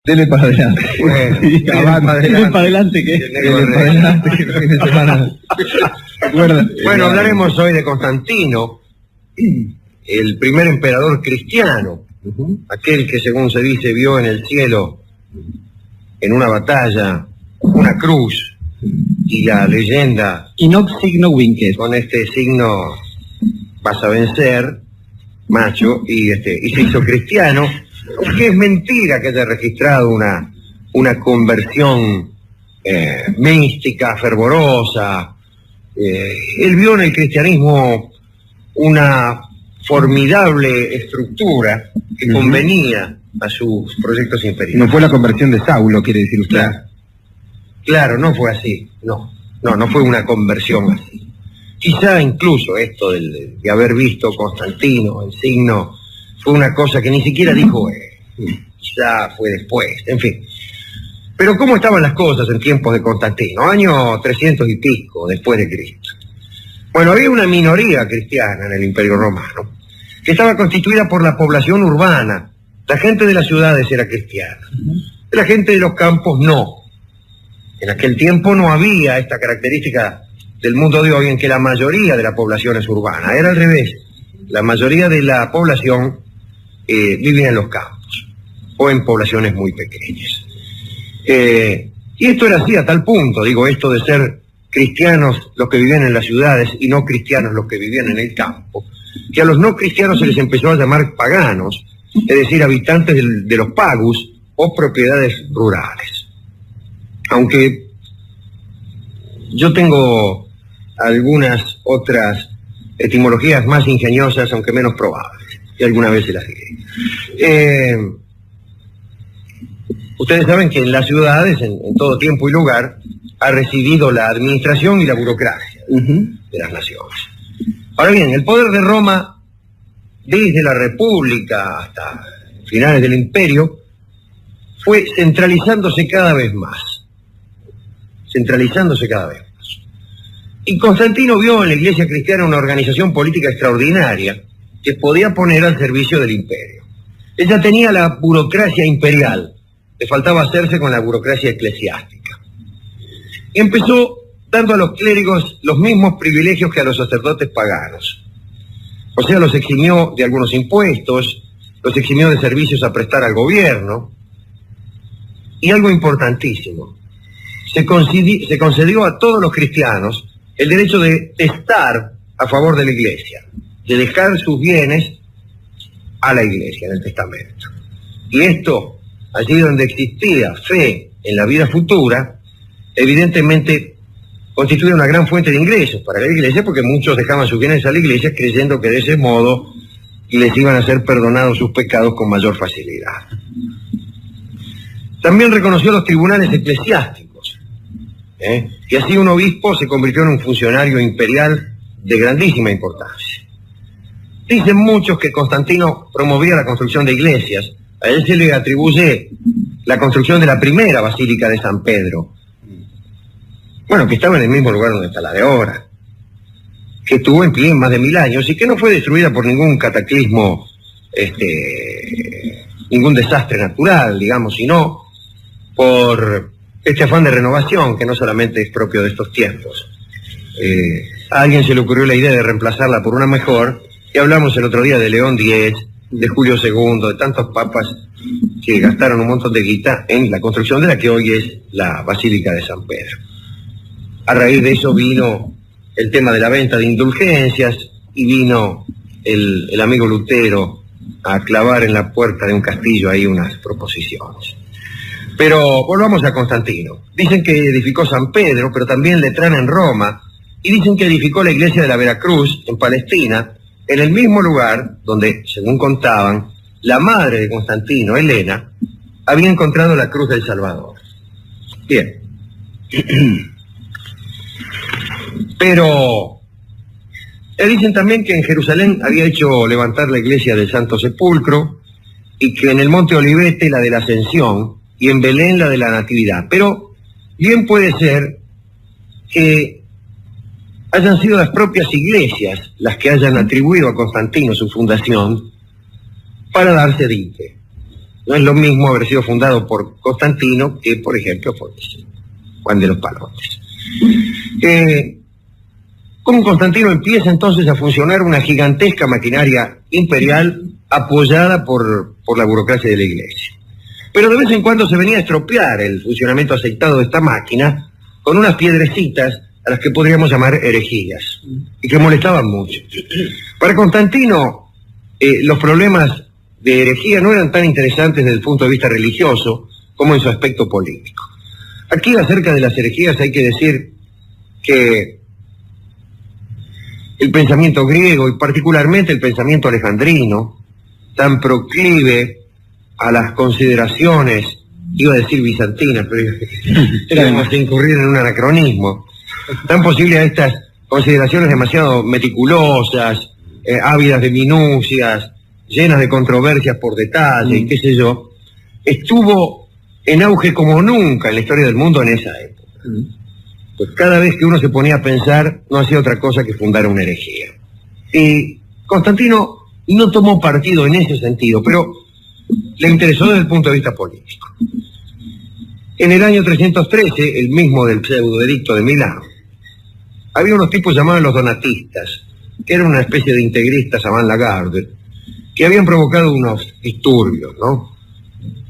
Dele para adelante. Bueno, Dele para adelante, que el fin de semana. ¿Recuerdan? Bueno, hablaremos hoy de Constantino, el primer emperador cristiano, aquel que, según se dice, vio en el cielo, en una batalla, una cruz, y la leyenda, Inox signo vinces. con este signo vas a vencer, macho, y se hizo cristiano, aunque es mentira que haya registrado una conversión mística, fervorosa. Él vio en el cristianismo una formidable estructura que convenía a sus proyectos imperiales. No fue la conversión de Saulo, quiere decir usted. Claro, no fue así, no fue una conversión así. Quizá incluso esto de haber visto Constantino, el signo, fue una cosa que ni siquiera dijo quizá fue después, en fin. Pero ¿cómo estaban las cosas en tiempos de Constantino? Año 300 y pico después de Cristo. Bueno, había una minoría cristiana en el Imperio Romano, que estaba constituida por la población urbana. La gente de las ciudades era cristiana, la gente de los campos no. En aquel tiempo no había esta característica del mundo de hoy en que la mayoría de la población es urbana. Era al revés. La mayoría de la población vivía en los campos o en poblaciones muy pequeñas. Y esto era así a tal punto, digo, esto de ser cristianos los que vivían en las ciudades y no cristianos los que vivían en el campo, que a los no cristianos se les empezó a llamar paganos, es decir, habitantes de los pagus o propiedades rurales. Aunque yo tengo algunas otras etimologías más ingeniosas, aunque menos probables, y alguna vez se las diré. Ustedes saben que en las ciudades, en todo tiempo y lugar, ha residido la administración y la burocracia de las naciones. Ahora bien, el poder de Roma, desde la República hasta finales del Imperio, fue centralizándose cada vez más. Y Constantino vio en la Iglesia cristiana una organización política extraordinaria que podía poner al servicio del imperio. Ella tenía la burocracia imperial, le faltaba hacerse con la burocracia eclesiástica. Y empezó dando a los clérigos los mismos privilegios que a los sacerdotes paganos. O sea, los eximió de algunos impuestos, los eximió de servicios a prestar al gobierno. Y algo importantísimo, se concedió a todos los cristianos el derecho de testar a favor de la Iglesia, de dejar sus bienes a la Iglesia en el testamento. Y esto, allí donde existía fe en la vida futura, evidentemente constituye una gran fuente de ingresos para la Iglesia, porque muchos dejaban sus bienes a la Iglesia creyendo que de ese modo les iban a ser perdonados sus pecados con mayor facilidad. También reconoció los tribunales eclesiásticos, y así un obispo se convirtió en un funcionario imperial de grandísima importancia. Dicen muchos que Constantino promovía la construcción de iglesias. A él se le atribuye la construcción de la primera basílica de San Pedro, bueno, que estaba en el mismo lugar donde está la de ahora, que estuvo en pie más de 1000 años y que no fue destruida por ningún cataclismo, ningún desastre natural, digamos, sino por este afán de renovación que no solamente es propio de estos tiempos. A alguien se le ocurrió la idea de reemplazarla por una mejor, y hablamos el otro día de León X, de Julio II, de tantos papas que gastaron un montón de guita en la construcción de la que hoy es la Basílica de San Pedro. A raíz de eso vino el tema de la venta de indulgencias y vino el amigo Lutero a clavar en la puerta de un castillo ahí unas proposiciones. Pero volvamos a Constantino. Dicen que edificó San Pedro, pero también Letrán en Roma, y dicen que edificó la iglesia de la Veracruz en Palestina, en el mismo lugar donde, según contaban, la madre de Constantino, Helena, había encontrado la cruz del Salvador. Bien. Pero dicen también que en Jerusalén había hecho levantar la iglesia del Santo Sepulcro, y que en el Monte Olivete la de la Ascensión, y en Belén la de la Natividad. Pero bien puede ser que hayan sido las propias iglesias las que hayan atribuido a Constantino su fundación para darse dique. No es lo mismo haber sido fundado por Constantino que, por ejemplo, por Juan de los Palotes. Con Constantino empieza entonces a funcionar una gigantesca maquinaria imperial apoyada por la burocracia de la Iglesia. Pero de vez en cuando se venía a estropear el funcionamiento aceitado de esta máquina con unas piedrecitas a las que podríamos llamar herejías, y que molestaban mucho. Para Constantino, los problemas de herejía no eran tan interesantes desde el punto de vista religioso como en su aspecto político. Aquí, acerca de las herejías, hay que decir que el pensamiento griego, y particularmente el pensamiento alejandrino, tan proclive a las consideraciones, iba a decir bizantinas, pero íbamos a incurrir en un anacronismo, tan posible a estas consideraciones demasiado meticulosas, ávidas de minucias, llenas de controversias por detalle, y qué sé yo, estuvo en auge como nunca en la historia del mundo en esa época. Pues cada vez que uno se ponía a pensar, no hacía otra cosa que fundar una herejía. Y Constantino no tomó partido en ese sentido, pero le interesó desde el punto de vista político. En el año 313, el mismo del pseudo-edicto de Milán, había unos tipos llamados los donatistas, que eran una especie de integristas avant-la-garde, que habían provocado unos disturbios, ¿no?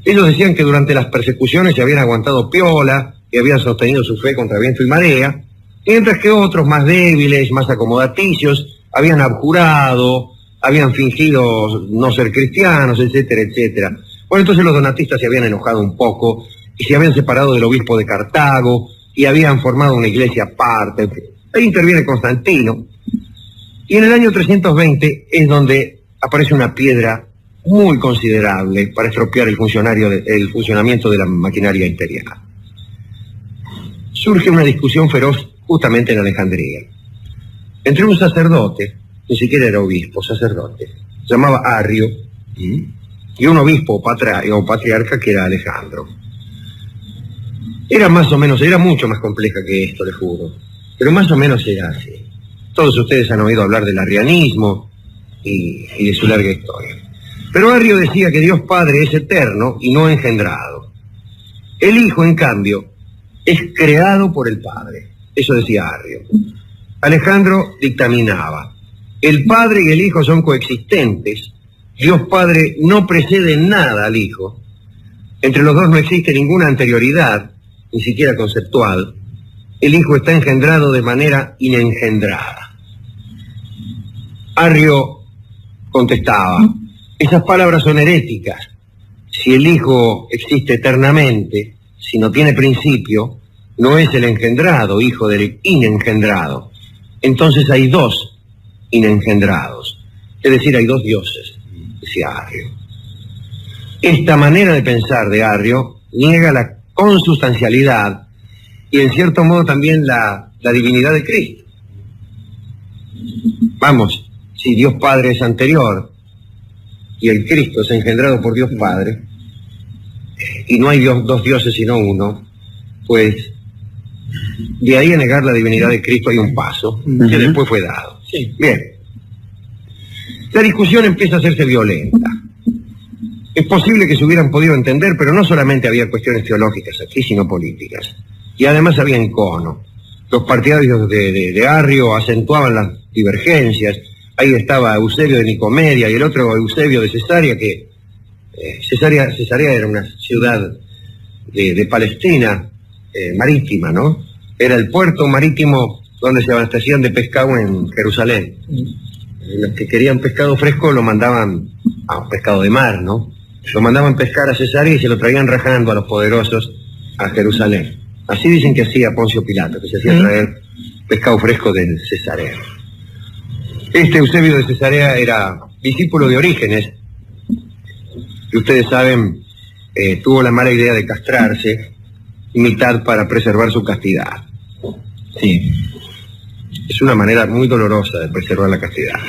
Ellos decían que durante las persecuciones se habían aguantado piola, que habían sostenido su fe contra viento y marea, mientras que otros más débiles, más acomodaticios, habían abjurado, habían fingido no ser cristianos, etcétera, etcétera. Bueno, entonces los donatistas se habían enojado un poco y se habían separado del obispo de Cartago y habían formado una iglesia aparte. Ahí interviene Constantino, y en el año 320 es donde aparece una piedra muy considerable para estropear el funcionamiento de la maquinaria imperial. Surge una discusión feroz justamente en Alejandría, entre un sacerdote, ni siquiera era obispo, sacerdote, se llamaba Arrio, y un obispo o patriarca que era Alejandro. Era más o menos, era mucho más compleja que esto, les juro, pero más o menos era así. Todos ustedes han oído hablar del arrianismo y de su larga historia. Pero Arrio decía que Dios Padre es eterno y no engendrado. El Hijo, en cambio, es creado por el Padre. Eso decía Arrio. Alejandro dictaminaba: el Padre y el Hijo son coexistentes. Dios Padre no precede en nada al Hijo. Entre los dos no existe ninguna anterioridad, ni siquiera conceptual. El Hijo está engendrado de manera inengendrada. Arrio contestaba: esas palabras son heréticas. Si el Hijo existe eternamente, si no tiene principio, no es el engendrado, hijo del inengendrado. Entonces hay dos inengendrados, es decir, hay dos dioses, decía Arrio. Esta manera de pensar de Arrio niega la consustancialidad y en cierto modo también la divinidad de Cristo. Vamos, si Dios Padre es anterior y el Cristo es engendrado por Dios Padre, y no hay dos dioses sino uno, pues de ahí a negar la divinidad de Cristo hay un paso, que después fue dado. Sí. Bien, la discusión empieza a hacerse violenta. Es posible que se hubieran podido entender, pero no solamente había cuestiones teológicas aquí, sino políticas. Y además había encono. Los partidarios de Arrio acentuaban las divergencias. Ahí estaba Eusebio de Nicomedia y el otro Eusebio de Cesarea, que Cesarea era una ciudad de Palestina, marítima, ¿no? Era el puerto marítimo donde se abastecían de pescado en Jerusalén. Los que querían pescado fresco lo mandaban a pescado de mar, ¿no? Lo mandaban pescar a Cesarea y se lo traían rajando a los poderosos a Jerusalén. Así dicen que hacía Poncio Pilato, que se hacía traer pescado fresco del Cesarea. Este Eusebio de Cesarea era discípulo de Orígenes, que ustedes saben, tuvo la mala idea de castrarse, mitad para preservar su castidad. Sí. Es una manera muy dolorosa de preservar la castidad.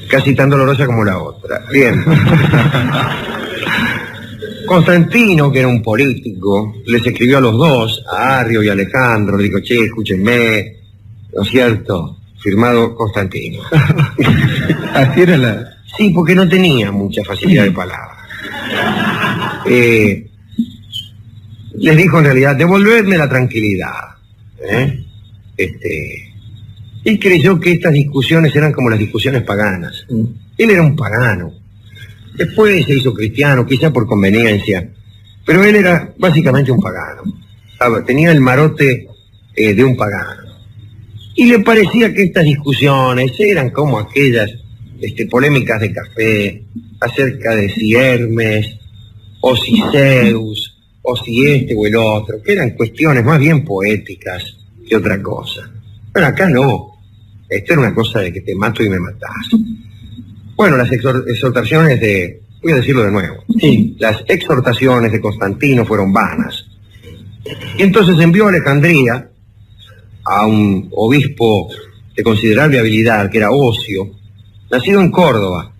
Casi tan dolorosa como la otra. Bien. Constantino, que era un político, les escribió a los dos, a Arrio y a Alejandro, le dijo: che, escúchenme, ¿no es cierto? Firmado Constantino. Así era la... Sí, porque no tenía mucha facilidad de palabra. les dijo en realidad, devolvedme la tranquilidad. Él creyó que estas discusiones eran como las discusiones paganas. Él era un pagano. Después se hizo cristiano, quizá por conveniencia, pero él era básicamente un pagano. Tenía el marote de un pagano. Y le parecía que estas discusiones eran como aquellas polémicas de café acerca de si Hermes, o si Zeus, o si este o el otro, que eran cuestiones más bien poéticas que otra cosa. Bueno, acá no. Esto era una cosa de que te mato y me matás. Bueno, las exhortaciones voy a decirlo de nuevo, sí, las exhortaciones de Constantino fueron vanas. Y entonces envió a Alejandría a un obispo de considerable habilidad, que era Ocio, nacido en Córdoba.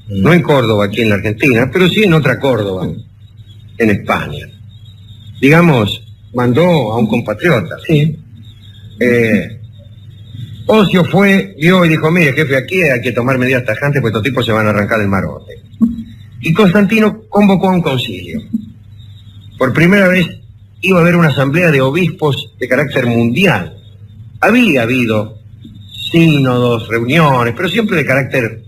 No en Córdoba, aquí en la Argentina, pero sí en otra Córdoba, en España. Digamos, mandó a un compatriota. sí. Ocio vio y dijo, mire, jefe, aquí hay que tomar medidas tajantes, pues estos tipos se van a arrancar el marote. Y Constantino convocó a un concilio. Por primera vez iba a haber una asamblea de obispos de carácter mundial. Había habido sínodos, reuniones, pero siempre de carácter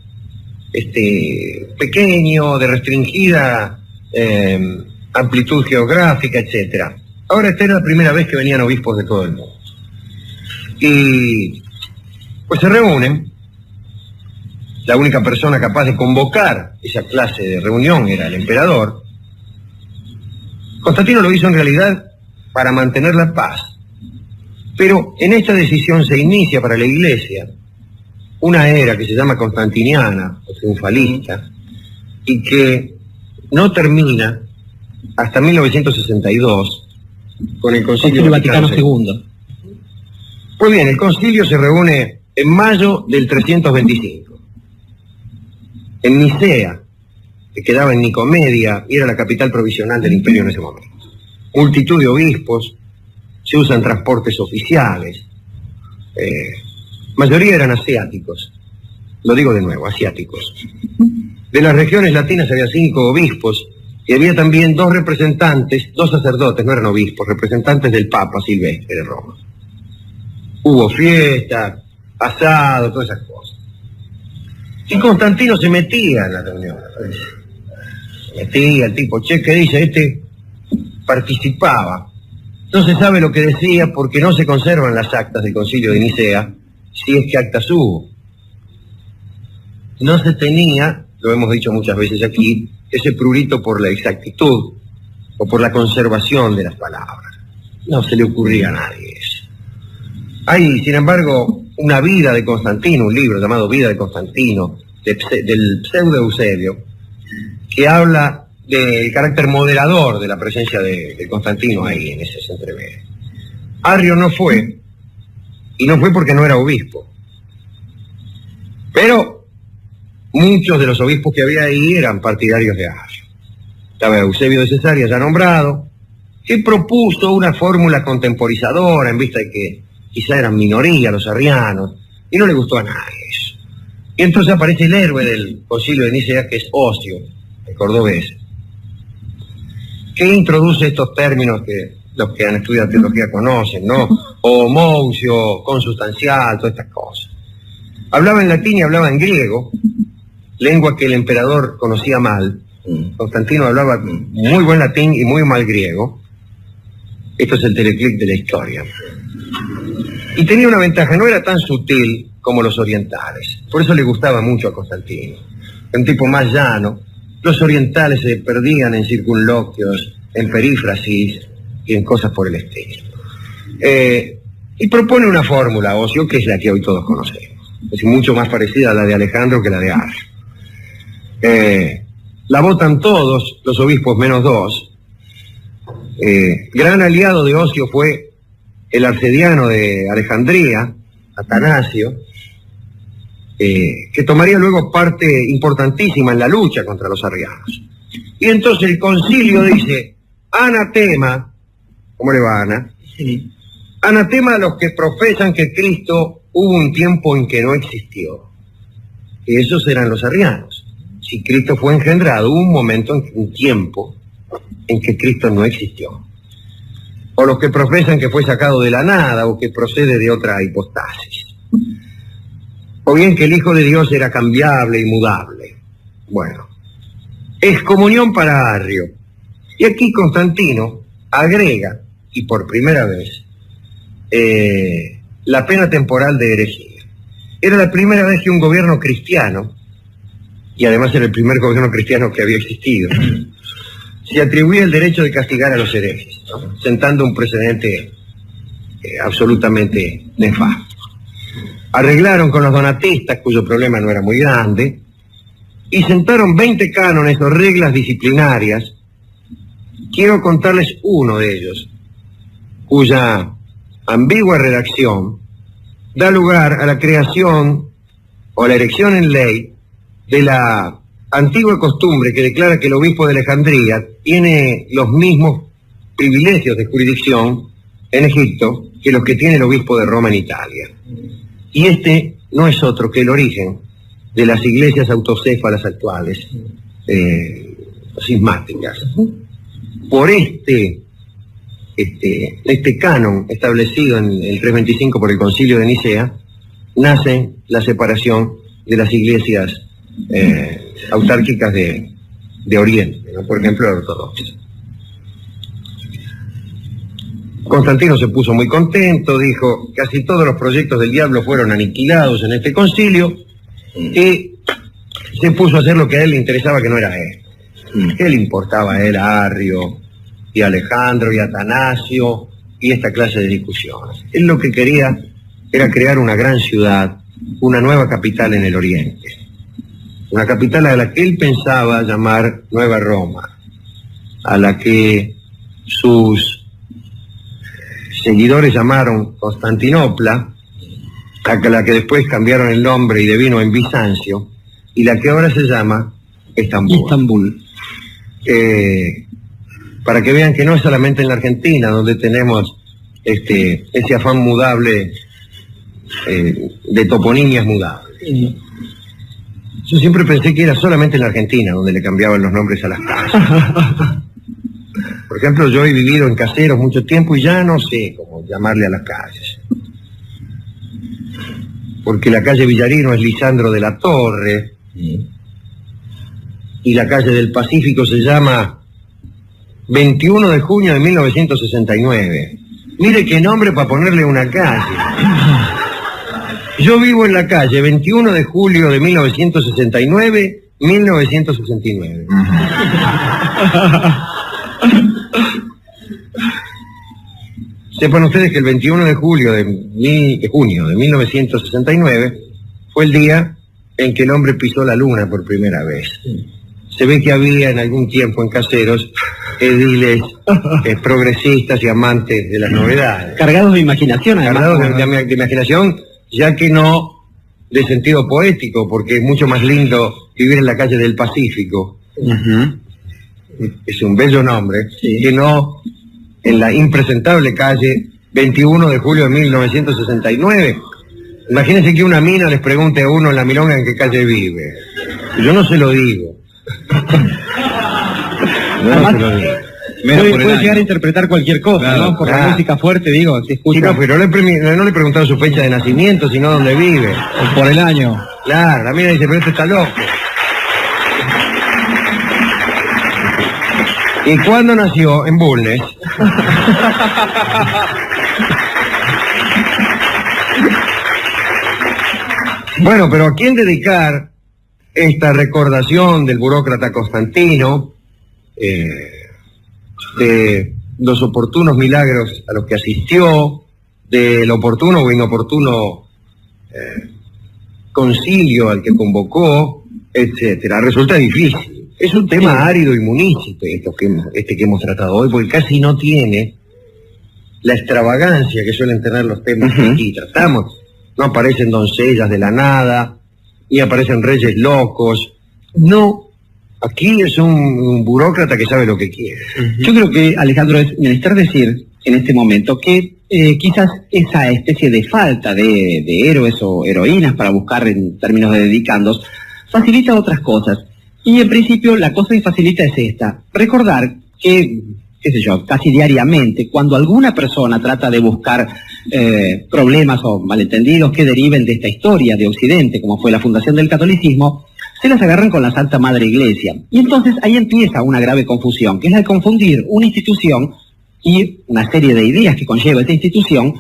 pequeño, de restringida amplitud geográfica, etc. Ahora esta era la primera vez que venían obispos de todo el mundo. Y pues se reúnen. La única persona capaz de convocar esa clase de reunión era el emperador. Constantino lo hizo en realidad para mantener la paz. Pero en esta decisión se inicia para la Iglesia una era que se llama constantiniana o triunfalista y que no termina hasta 1962 con el Concilio Vaticano II. Pues bien, el concilio se reúne en mayo del 325, en Nicea, que quedaba en Nicomedia y era la capital provisional del imperio en ese momento. Multitud de obispos, se usan transportes oficiales, mayoría eran asiáticos, lo digo de nuevo, asiáticos. De las regiones latinas había 5 obispos y había también 2 representantes, 2 sacerdotes, no eran obispos, representantes del Papa Silvestre de Roma. Hubo fiesta, asado, todas esas cosas. Y Constantino se metía en la reunión. Se metía, el tipo, che, ¿qué dice? Participaba. No se sabe lo que decía porque no se conservan las actas del Concilio de Nicea, si es que actas hubo. No se tenía, lo hemos dicho muchas veces aquí, ese prurito por la exactitud o por la conservación de las palabras. No se le ocurría a nadie eso. Hay, sin embargo, una vida de Constantino, un libro llamado Vida de Constantino, del pseudo Eusebio, que habla del carácter moderador de la presencia de Constantino ahí en ese entrevero. Arrio no fue, y no fue porque no era obispo. Pero muchos de los obispos que había ahí eran partidarios de Arrio. Estaba Eusebio de Cesarea ya nombrado, que propuso una fórmula contemporizadora en vista de que quizá eran minoría los arrianos, y no le gustó a nadie eso. Y entonces aparece el héroe del concilio de Nicea, que es Ocio, el cordobés, que introduce estos términos que los que han estudiado teología conocen, ¿no? Homoousion, consustancial, todas estas cosas. Hablaba en latín y hablaba en griego, lengua que el emperador conocía mal. Constantino hablaba muy buen latín y muy mal griego. Esto es el teleclic de la historia. Y tenía una ventaja, no era tan sutil como los orientales. Por eso le gustaba mucho a Constantino. Era un tipo más llano. Los orientales se perdían en circunloquios, en perífrasis y en cosas por el estilo. Y propone una fórmula, Ocio, que es la que hoy todos conocemos. Es mucho más parecida a la de Alejandro que la de Arrio. La votan todos, los obispos menos 2. Gran aliado de Ocio fue el arcediano de Alejandría, Atanasio, que tomaría luego parte importantísima en la lucha contra los arrianos. Y entonces el concilio dice, anatema, ¿cómo le va, Ana? Sí. Anatema a los que profesan que Cristo hubo un tiempo en que no existió. Y esos eran los arrianos. si Cristo fue engendrado, hubo un momento, un tiempo, en que Cristo no existió. O los que profesan que fue sacado de la nada o que procede de otra hipostasis. O bien que el Hijo de Dios era cambiable y mudable. Bueno, excomunión para Arrio. Y aquí Constantino agrega, y por primera vez, la pena temporal de herejía. Era la primera vez que un gobierno cristiano, y además era el primer gobierno cristiano que había existido, se atribuía el derecho de castigar a los herejes, ¿no? Sentando un precedente absolutamente nefasto. Arreglaron con los donatistas, cuyo problema no era muy grande, y sentaron 20 cánones o reglas disciplinarias. Quiero contarles uno de ellos, cuya ambigua redacción da lugar a la creación o a la erección en ley de la antigua costumbre que declara que el obispo de Alejandría tiene los mismos privilegios de jurisdicción en Egipto que los que tiene el obispo de Roma en Italia. Y este no es otro que el origen de las iglesias autocéfalas actuales, cismáticas. Por este canon establecido en el 325 por el Concilio de Nicea, nace la separación de las iglesias autárquicas de Oriente, ¿no? Por ejemplo, la ortodoxa. Constantino se puso muy contento, dijo, casi todos los proyectos del diablo fueron aniquilados en este concilio, y se puso a hacer lo que a él le interesaba, que no era él. ¿Qué le importaba a él, a Arrio, y a Alejandro, y a Atanasio, y esta clase de discusiones? Él lo que quería era crear una gran ciudad, una nueva capital en el Oriente. Una capital a la que él pensaba llamar Nueva Roma, a la que sus seguidores llamaron Constantinopla, a la que después cambiaron el nombre y devino en Bizancio, y la que ahora se llama Estambul. Para que vean que no es solamente en la Argentina donde tenemos ese afán mudable de toponimias mudables. Yo siempre pensé que era solamente en la Argentina donde le cambiaban los nombres a las calles. Por ejemplo, yo he vivido en Caseros mucho tiempo y ya no sé cómo llamarle a las calles. Porque la calle Villarino es Lisandro de la Torre, y la calle del Pacífico se llama 21 de junio de 1969. Mire qué nombre para ponerle una calle. Yo vivo en la calle 21 de julio de 1969, 1969. Sepan ustedes que el 21 de junio de 1969 fue el día en que el hombre pisó la luna por primera vez. Se ve que había en algún tiempo en Caseros ediles progresistas y amantes de las novedades. Cargados de imaginación, además. Cargados de imaginación, ya que no de sentido poético, porque es mucho más lindo vivir en la calle del Pacífico. Es un bello nombre, sí, que no en la impresentable calle 21 de julio de 1969. Imagínense que una mina les pregunte a uno en la milonga en qué calle vive. Yo no se lo digo. No se lo digo. Puede llegar a interpretar cualquier cosa, claro, ¿no? Por la música fuerte, digo, se escucha. Sí, no, pero no le preguntaron su fecha de nacimiento, sino dónde vive. O por el año. Claro, la mina dice, pero este está loco. ¿Y cuándo nació? En Bulnes. Bueno, pero ¿a quién dedicar esta recordación del burócrata Constantino, de los oportunos milagros a los que asistió, del oportuno o inoportuno concilio al que convocó, etcétera? Resulta difícil. Es un tema árido y munícipe este que hemos tratado hoy, porque casi no tiene la extravagancia que suelen tener los temas que aquí tratamos. No aparecen doncellas de la nada, ni aparecen reyes locos. No, aquí es un burócrata que sabe lo que quiere. Yo creo que, Alejandro, es menester decir en este momento que quizás esa especie de falta de héroes o heroínas para buscar en términos de dedicandos facilita otras cosas. Y en principio la cosa que facilita es esta, recordar que, qué sé yo, casi diariamente, cuando alguna persona trata de buscar problemas o malentendidos que deriven de esta historia de Occidente, como fue la fundación del catolicismo, se las agarran con la Santa Madre Iglesia. Y entonces ahí empieza una grave confusión, que es la de confundir una institución y una serie de ideas que conlleva esta institución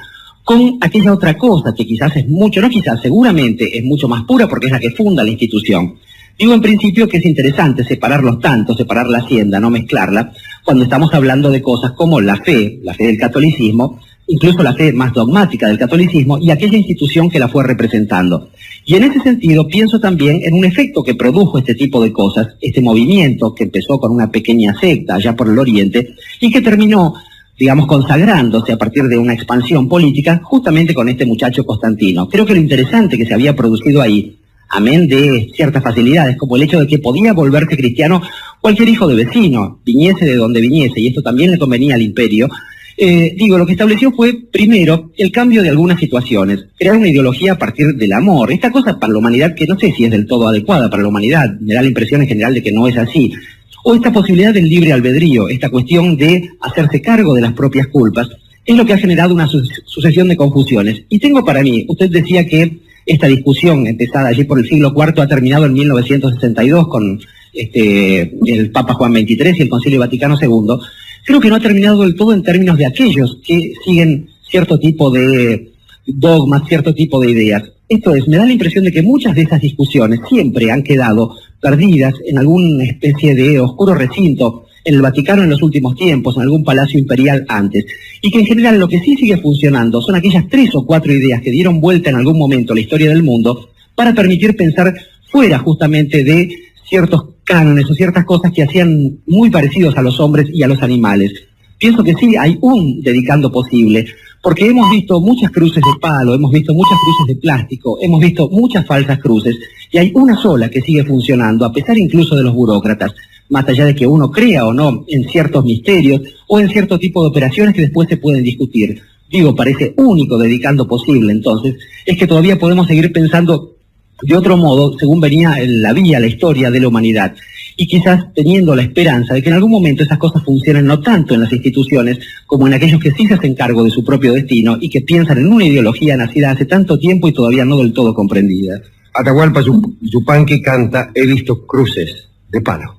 con aquella otra cosa que quizás es mucho, no quizás, seguramente es mucho más pura porque es la que funda la institución. Digo en principio que es interesante separarlos tanto, separar la hacienda, no mezclarla, cuando estamos hablando de cosas como la fe del catolicismo, incluso la fe más dogmática del catolicismo y aquella institución que la fue representando. Y en ese sentido pienso también en un efecto que produjo este tipo de cosas, este movimiento que empezó con una pequeña secta allá por el Oriente y que terminó, digamos, consagrándose a partir de una expansión política justamente con este muchacho Constantino. Creo que lo interesante que se había producido ahí, amén de ciertas facilidades, como el hecho de que podía volverse cristiano cualquier hijo de vecino, viniese de donde viniese, y esto también le convenía al imperio. Lo que estableció fue, primero, el cambio de algunas situaciones, crear una ideología a partir del amor. Esta cosa para la humanidad que no sé si es del todo adecuada para la humanidad, me da la impresión en general de que no es así. O esta posibilidad del libre albedrío, esta cuestión de hacerse cargo de las propias culpas, es lo que ha generado una sucesión de confusiones. Y tengo para mí, usted decía que esta discusión empezada allí por el siglo IV ha terminado en 1962 con el Papa Juan XXIII y el Concilio Vaticano II. Creo que no ha terminado del todo en términos de aquellos que siguen cierto tipo de dogmas, cierto tipo de ideas. Esto es, me da la impresión de que muchas de esas discusiones siempre han quedado perdidas en alguna especie de oscuro recinto en el Vaticano en los últimos tiempos, en algún palacio imperial antes, y que en general lo que sí sigue funcionando son aquellas 3 o 4 ideas que dieron vuelta en algún momento a la historia del mundo para permitir pensar fuera justamente de ciertos cánones o ciertas cosas que hacían muy parecidos a los hombres y a los animales. Pienso que sí, hay un dedicando posible, porque hemos visto muchas cruces de palo, hemos visto muchas cruces de plástico, hemos visto muchas falsas cruces, y hay una sola que sigue funcionando, a pesar incluso de los burócratas, más allá de que uno crea o no en ciertos misterios o en cierto tipo de operaciones que después se pueden discutir. Parece único dedicando posible, entonces, es que todavía podemos seguir pensando de otro modo, según venía la vía, la historia de la humanidad, y quizás teniendo la esperanza de que en algún momento esas cosas funcionen no tanto en las instituciones como en aquellos que sí se hacen cargo de su propio destino y que piensan en una ideología nacida hace tanto tiempo y todavía no del todo comprendida. Atahualpa Yupanqui canta: he visto cruces de palo.